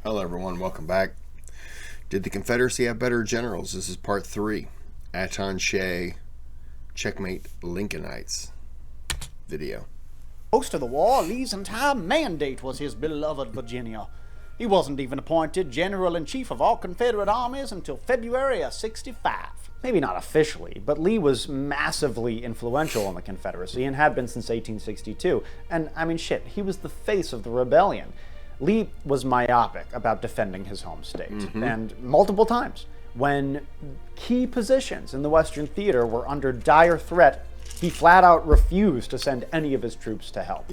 Hello everyone, welcome back. Did the Confederacy have better generals? This is part 3. Aton Shea, Checkmate Lincolnites video. Most of the war, Lee's entire mandate was his beloved Virginia. He wasn't even appointed General-in-Chief of all Confederate armies until February of '65. Maybe not officially, but Lee was massively influential in the Confederacy and had been since 1862. And, I mean, shit, he was the face of the rebellion. Lee was myopic about defending his home state, and multiple times, when key positions in the Western theater were under dire threat, he flat out refused to send any of his troops to help.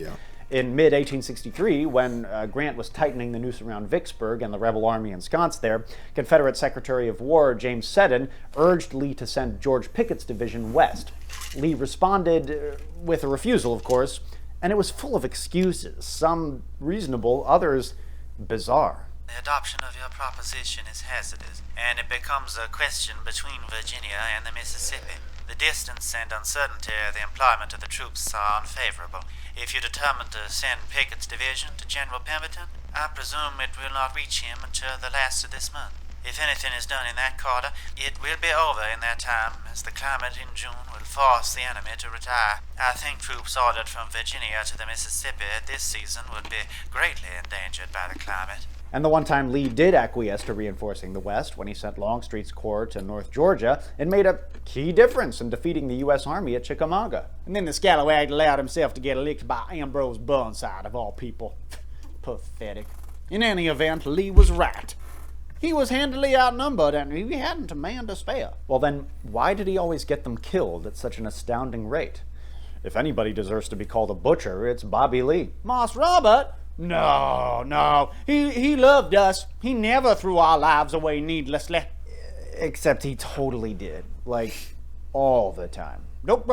In mid-1863, when Grant was tightening the noose around Vicksburg and the rebel army ensconced there, Confederate Secretary of War James Seddon urged Lee to send George Pickett's division west. Lee responded with a refusal, of course, and it was full of excuses, some reasonable, others bizarre. The adoption of your proposition is hazardous, and it becomes a question between Virginia and the Mississippi. The distance and uncertainty of the employment of the troops are unfavorable. If you determine to send Pickett's division to General Pemberton, I presume it will not reach him until the last of this month. If anything is done in that quarter, it will be over in that time, as the climate in June will force the enemy to retire. I think troops ordered from Virginia to the Mississippi this season would be greatly endangered by the climate. And the one time Lee did acquiesce to reinforcing the West, when he sent Longstreet's corps to North Georgia, it made a key difference in defeating the U.S. Army at Chickamauga. And then the scalawag allowed himself to get licked by Ambrose Burnside, of all people. Pathetic. In any event, Lee was right. He was handily outnumbered, and he hadn't a man to spare. Well then, why did he always get them killed at such an astounding rate? If anybody deserves to be called a butcher, it's Bobby Lee. Moss Robert? No. He loved us. He never threw our lives away needlessly. Except he totally did. Like, all the time. Nope.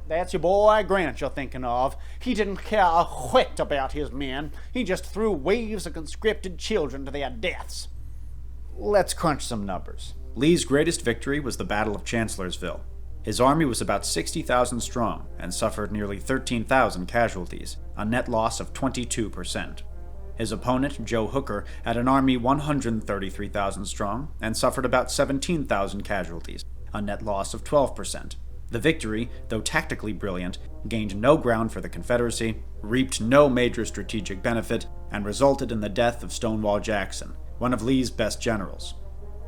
That's your boy Grant you're thinking of. He didn't care a whit about his men. He just threw waves of conscripted children to their deaths. Let's crunch some numbers. Lee's greatest victory was the Battle of Chancellorsville. His army was about 60,000 strong and suffered nearly 13,000 casualties, a net loss of 22%. His opponent, Joe Hooker, had an army 133,000 strong and suffered about 17,000 casualties, a net loss of 12%. The victory, though tactically brilliant, gained no ground for the Confederacy, reaped no major strategic benefit, and resulted in the death of Stonewall Jackson, one of Lee's best generals.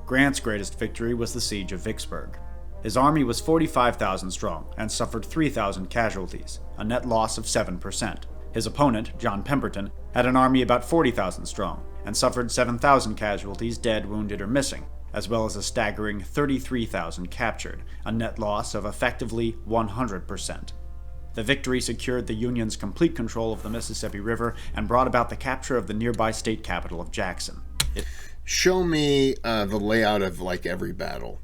Grant's greatest victory was the siege of Vicksburg. His army was 45,000 strong and suffered 3,000 casualties, a net loss of 7%. His opponent, John Pemberton, had an army about 40,000 strong and suffered 7,000 casualties dead, wounded, or missing, as well as a staggering 33,000 captured, a net loss of effectively 100%. The victory secured the Union's complete control of the Mississippi River and brought about the capture of the nearby state capital of Jackson. Show me the layout of like every battle.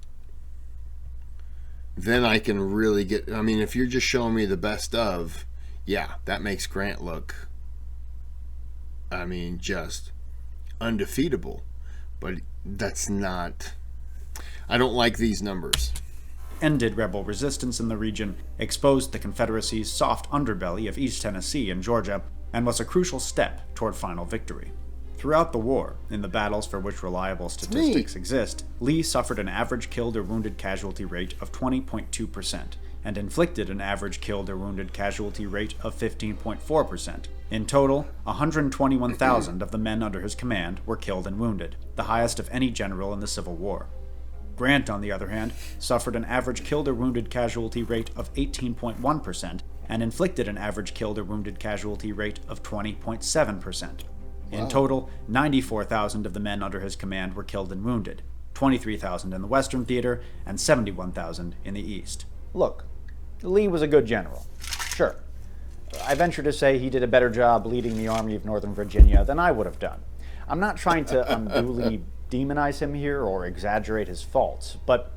Then I can really get, I mean, if you're just showing me the best of, yeah, that makes Grant look, I mean, just undefeatable. But that's not, I don't like these numbers. Ended rebel resistance in the region, exposed the Confederacy's soft underbelly of East Tennessee and Georgia, and was a crucial step toward final victory. Throughout the war, in the battles for which reliable statistics exist, Lee suffered an average killed or wounded casualty rate of 20.2%, and inflicted an average killed or wounded casualty rate of 15.4%. In total, 121,000 of the men under his command were killed and wounded, the highest of any general in the Civil War. Grant, on the other hand, suffered an average killed or wounded casualty rate of 18.1% and inflicted an average killed or wounded casualty rate of 20.7%. In total, 94,000 of the men under his command were killed and wounded, 23,000 in the Western Theater and 71,000 in the East. Look, Lee was a good general. Sure. I venture to say he did a better job leading the Army of Northern Virginia than I would have done. I'm not trying to unduly demonize him here or exaggerate his faults, but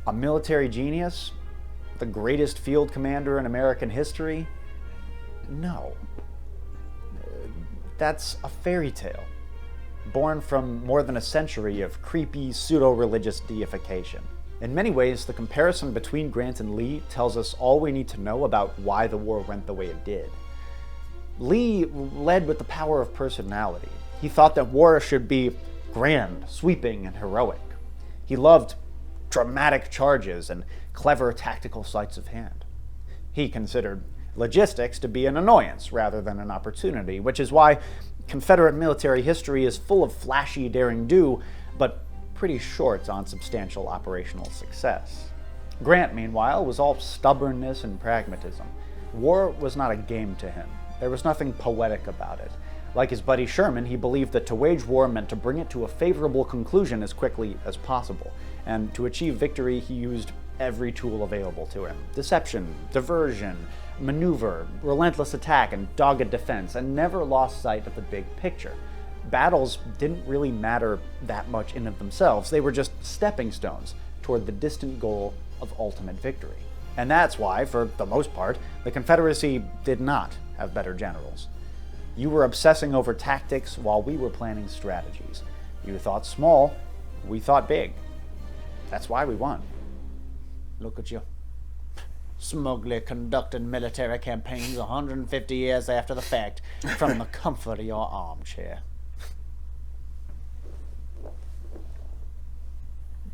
a military genius? The greatest field commander in American history? No. That's a fairy tale, born from more than a century of creepy, pseudo-religious deification. In many ways, the comparison between Grant and Lee tells us all we need to know about why the war went the way it did. Lee led with the power of personality. He thought that war should be grand, sweeping, and heroic. He loved dramatic charges and clever tactical sleights of hand. He considered logistics to be an annoyance rather than an opportunity, which is why Confederate military history is full of flashy daring-do, but pretty short on substantial operational success. Grant, meanwhile, was all stubbornness and pragmatism. War was not a game to him. There was nothing poetic about it. Like his buddy Sherman, he believed that to wage war meant to bring it to a favorable conclusion as quickly as possible. And to achieve victory, he used every tool available to him. Deception, diversion, maneuver, relentless attack, and dogged defense, and never lost sight of the big picture. Battles didn't really matter that much in of themselves. They were just stepping stones toward the distant goal of ultimate victory. And that's why, for the most part, the Confederacy did not have better generals. You were obsessing over tactics while we were planning strategies. You thought small, we thought big. That's why we won. Look at you. Smugly conducting military campaigns 150 years after the fact from the comfort of your armchair.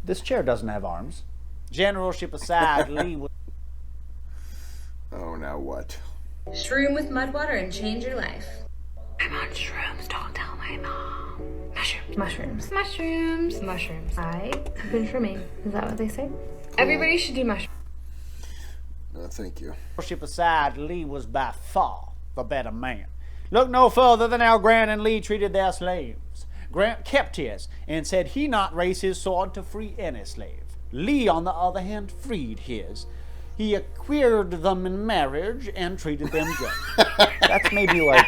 This chair doesn't have arms. Generalship aside, Lee was... Oh, now what? Shroom with mud water and change your life. I'm on shrooms, don't tell my mom. Mushrooms. Mushrooms. Mushrooms. Mushrooms. I have been shrooming. Is that what they say? Everybody should do mushrooms. No, thank you. Generalship aside, Lee was by far the better man. Look no further than how Grant and Lee treated their slaves. Grant kept his and said he not raise his sword to free any slave. Lee, on the other hand, freed his. He acquired them in marriage and treated them good. That's maybe like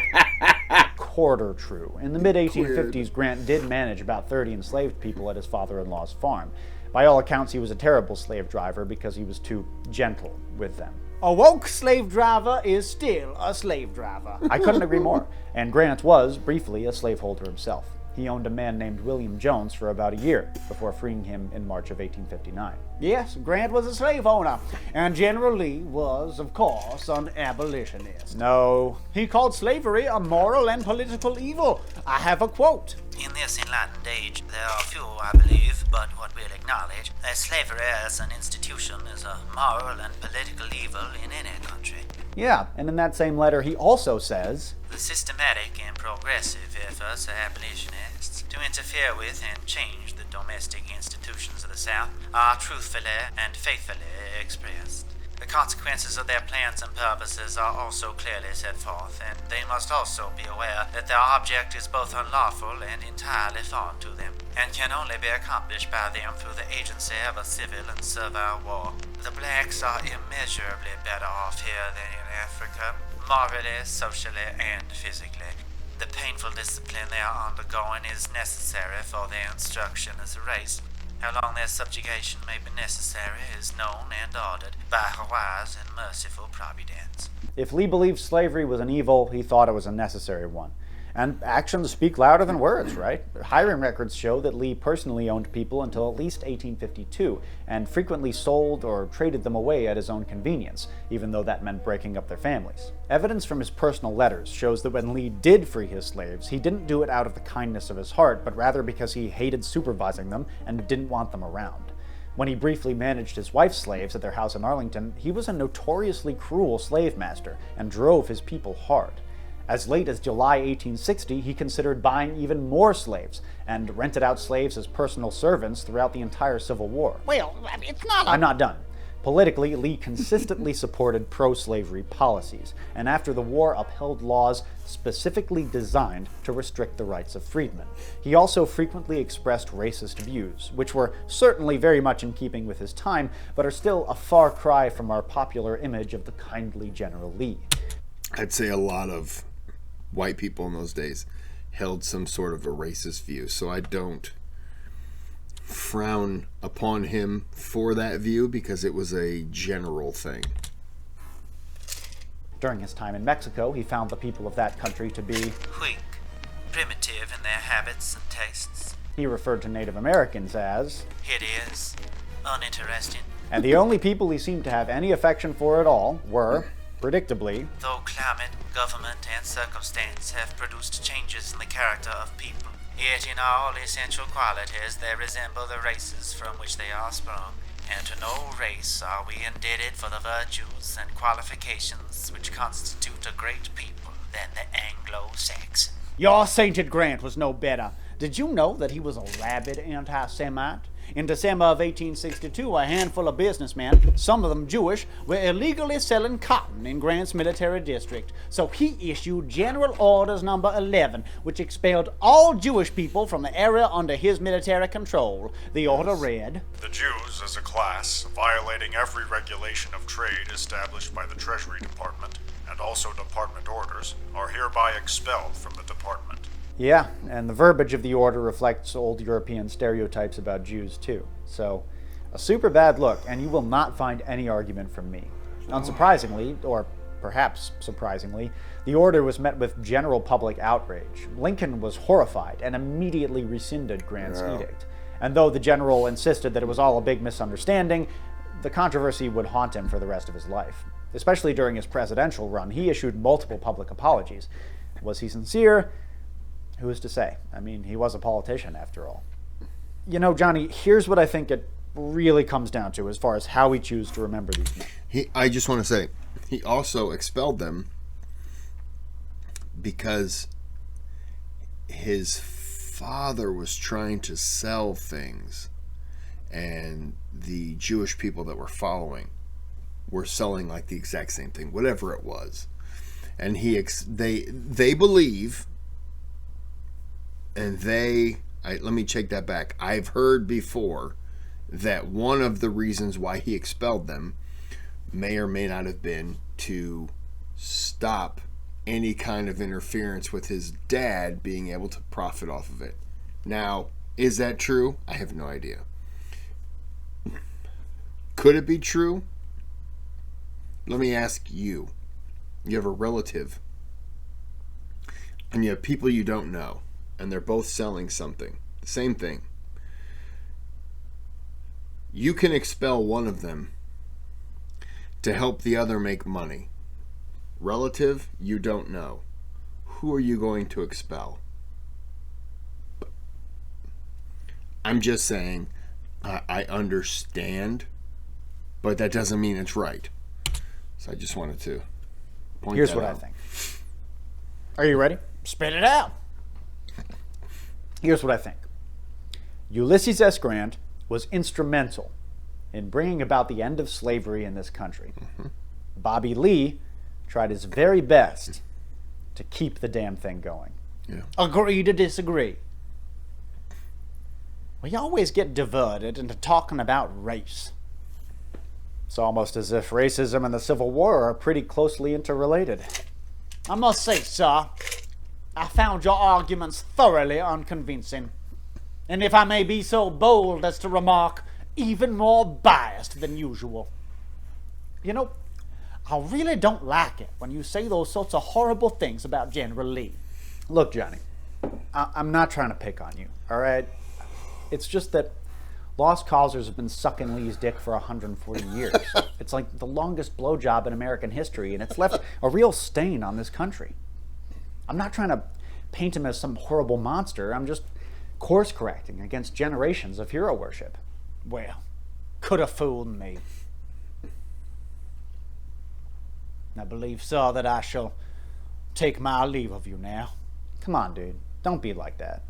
a quarter true. In the mid-1850s, Grant did manage about 30 enslaved people at his father-in-law's farm. By all accounts, he was a terrible slave driver because he was too gentle with them. A woke slave driver is still a slave driver. I couldn't agree more. And Grant was, briefly, a slaveholder himself. He owned a man named William Jones for about a year before freeing him in March of 1859. Yes, Grant was a slave owner, and General Lee was, of course, an abolitionist. No, he called slavery a moral and political evil. I have a quote. In this enlightened age, there are few, I believe, but what will acknowledge that slavery as an institution is a moral and political evil in any country. Yeah, and in that same letter he also says, The systematic and progressive efforts of abolitionists to interfere with and change the domestic institutions of the South are truthfully and faithfully expressed. The consequences of their plans and purposes are also clearly set forth, and they must also be aware that their object is both unlawful and entirely foreign to them, and can only be accomplished by them through the agency of a civil and servile war. The blacks are immeasurably better off here than in Africa, morally, socially, and physically. The painful discipline they are undergoing is necessary for their instruction as a race. How long their subjugation may be necessary is known and ordered by a wise and merciful providence. If Lee believed slavery was an evil, he thought it was a necessary one. And actions speak louder than words, right? Hiring records show that Lee personally owned people until at least 1852, and frequently sold or traded them away at his own convenience, even though that meant breaking up their families. Evidence from his personal letters shows that when Lee did free his slaves, he didn't do it out of the kindness of his heart, but rather because he hated supervising them and didn't want them around. When he briefly managed his wife's slaves at their house in Arlington, he was a notoriously cruel slave master and drove his people hard. As late as July 1860, he considered buying even more slaves and rented out slaves as personal servants throughout the entire Civil War. Well, it's not I'm not done. Politically, Lee consistently supported pro-slavery policies, and after the war upheld laws specifically designed to restrict the rights of freedmen. He also frequently expressed racist views, which were certainly very much in keeping with his time, but are still a far cry from our popular image of the kindly General Lee. I'd say a lot of white people in those days held some sort of a racist view, so I don't frown upon him for that view because it was a general thing. During his time in Mexico, he found the people of that country to be Weak, primitive in their habits and tastes, he referred to Native Americans as hideous, uninteresting, and the only people he seemed to have any affection for at all were Predictably, Though climate, government, and circumstance have produced changes in the character of people, yet in all essential qualities they resemble the races from which they are sprung, and to no race are we indebted for the virtues and qualifications which constitute a great people than the Anglo-Saxon. your sainted Grant was no better. Did you know that he was a rabid anti-Semite? In December of 1862, a handful of businessmen, some of them Jewish, were illegally selling cotton in Grant's military district. So he issued General Orders Number 11, which expelled all Jewish people from the area under his military control. The order read, The Jews, as a class, violating every regulation of trade established by the Treasury Department, and also department orders, are hereby expelled from the department. Yeah, and the verbiage of the order reflects old European stereotypes about Jews too. So, a super bad look, and you will not find any argument from me. Unsurprisingly, or perhaps surprisingly, the order was met with general public outrage. Lincoln was horrified and immediately rescinded Grant's edict. And though the general insisted that it was all a big misunderstanding, the controversy would haunt him for the rest of his life. Especially during his presidential run, he issued multiple public apologies. Was he sincere? Who is to say? I mean, he was a politician after all. You know, Johnny, here's what I think it really comes down to as far as how we choose to remember these men. I just want to say, he also expelled them because his father was trying to sell things, and the Jewish people that were following were selling like the exact same thing, whatever it was. And they believe, and let me take that back. I've heard before that one of the reasons why he expelled them may or may not have been to stop any kind of interference with his dad being able to profit off of it. Now, is that true? I have no idea. Could it be true? Let me ask you. You have a relative, and you have people you don't know, and they're both selling something, the same thing. You can expel one of them to help the other make money. Relative, you don't know. Who are you going to expel? I'm just saying, I understand, but that doesn't mean it's right. So I just wanted to point Here's that what out. I think. Are you ready? Spit it out. Here's what I think. Ulysses S. Grant was instrumental in bringing about the end of slavery in this country. Bobby Lee tried his very best to keep the damn thing going. Yeah. Agree to disagree. We always get diverted into talking about race. It's almost as if racism and the Civil War are pretty closely interrelated. I must say, sir, I found your arguments thoroughly unconvincing. And if I may be so bold as to remark, even more biased than usual. You know, I really don't like it when you say those sorts of horrible things about General Lee. Look, Johnny, I'm not trying to pick on you, all right? It's just that lost causers have been sucking Lee's dick for 140 years. It's like the longest blowjob in American history, and it's left a real stain on this country. I'm not trying to paint him as some horrible monster. I'm just course correcting against generations of hero worship. Well, could have fooled me. I believe, sir, that I shall take my leave of you now. Come on, dude. Don't be like that.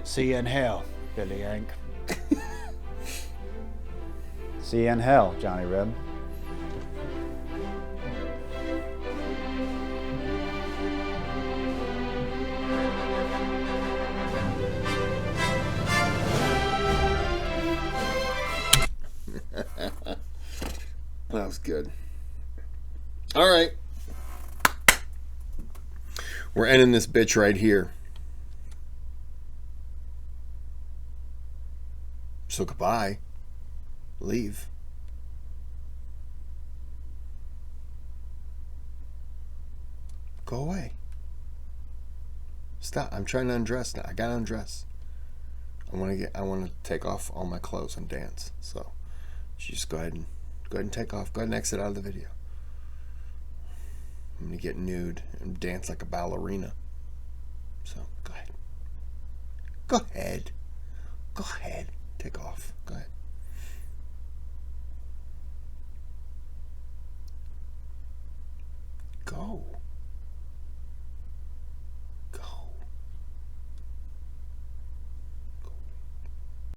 See you in hell, Billy Yank. See you in hell, Johnny Reb. That was good. All right. We're ending this bitch right here. So goodbye. Leave. Go away. Stop. I'm trying to undress now. I gotta undress. I want to take off all my clothes and dance. So, just go ahead and take off. Go ahead and exit out of the video. I'm gonna get nude and dance like a ballerina. So go ahead. Go ahead. Go ahead. Take off. Go ahead. Go.